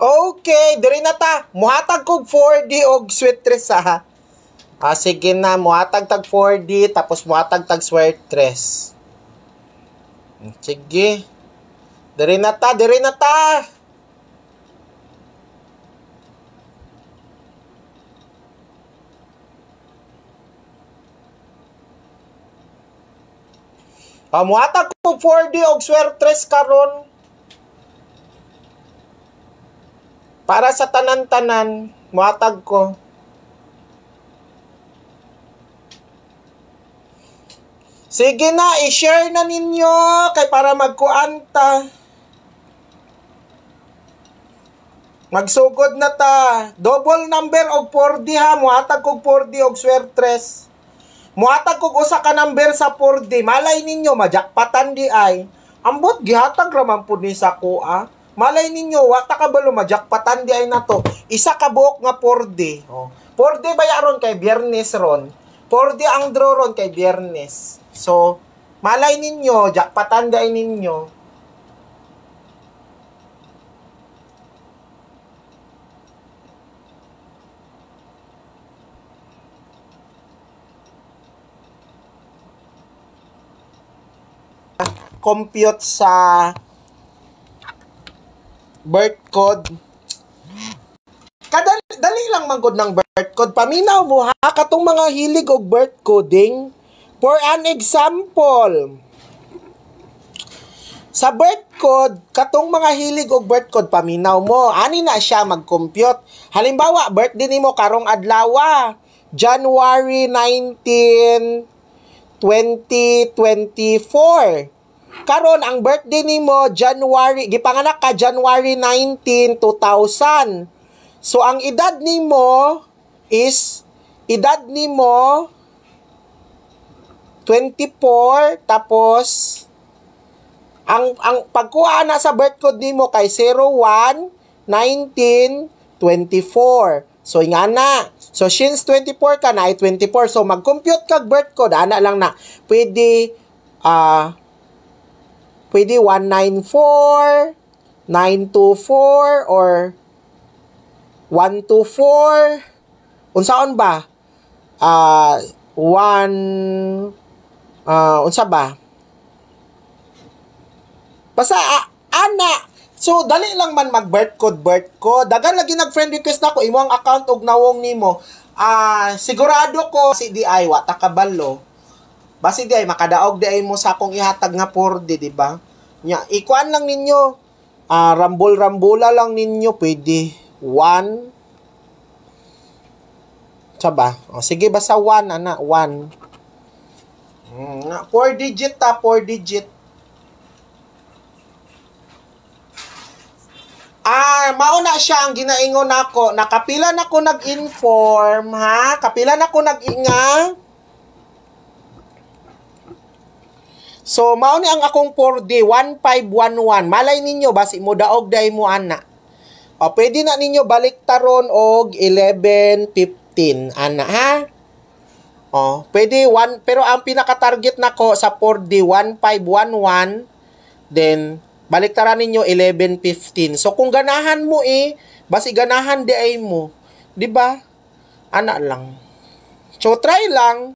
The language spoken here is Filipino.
Okay, diri na ta. Muhatag kog 4D og sweet tres ha. Sige na, muhatag tag 4D tapos muhatag tag sweet tres. Sige. Diri na ta, diri na ta. Muhatag kog 4D og sweet tres karon. Para sa tanan-tanan, muhatag ko. Sige na, i-share na ninyo kay para magkuanta. Magsugod na ta. Double number og 4D ha. Muhatag kog 4D og swertres. Muhatag kog usa ka number sa 4D. Malay ninyo, majakpatan di ay. Ambot, gihatag raman po ni sa kuha. Malay ninyo, wata ka balo majakpatan di ay na to. Isa ka buok nga 4D. 4D ba yaron kay Biyernes ron? 4D ang draw ron kay Biyernes. So, malay ninyo, jakpatan di ay ninyo. Compute sa birth code. Dali lang manggod ng birth code. Paminaw mo ha, katong mga hilig og birth coding. For an example, sa birth code, katong mga hilig og birth code, paminaw mo. Ani na siya mag-compute. Halimbawa, birthday nimo karong adlaw, January 19, 2024. Karon ang birthday nimo January, gipanganak ka January 19, 2000. So ang edad nimo is 24 tapos ang pagkuha na sa birth code nimo kay 01 19 24. So ingana. So since 24 ka na ay 24. So mag-compute kag birth code ana lang na. Pwede 194, 924, or 124. Unsaon ba? Unsa ba? Basta, ana. So, dali lang man mag-birth code. Dagan lagi nag-friend request na ko, imo ang account og nawong nimo. Sigurado ko, si DI, wata kabalo. Basi di ay makadaog di ay mo sa akong ihatag nga 4D, di ba? Nya, ikuan lang ninyo. Rambol-rambola lang ninyo, pwede 1. Saba? Sige, basta 1, ana, 1. 4 digit 4 digit. Mauna siya ang ginaingon nako. Nakapila na ko nag-inform, ha? Kapila na ko nag-inga. So, mao ni ang akong 4D, 1511. Malay ninyo, basi mo daog day mo ana. Pwede na ninyo baliktaron og 1115. Ana, ha? Pwede 1, pero ang pinaka-target nako sa 4D, 1511. Then, baliktaran ninyo 1115. So, kung ganahan mo basi ganahan di ay mo. Di ba? Ana lang. So, try lang.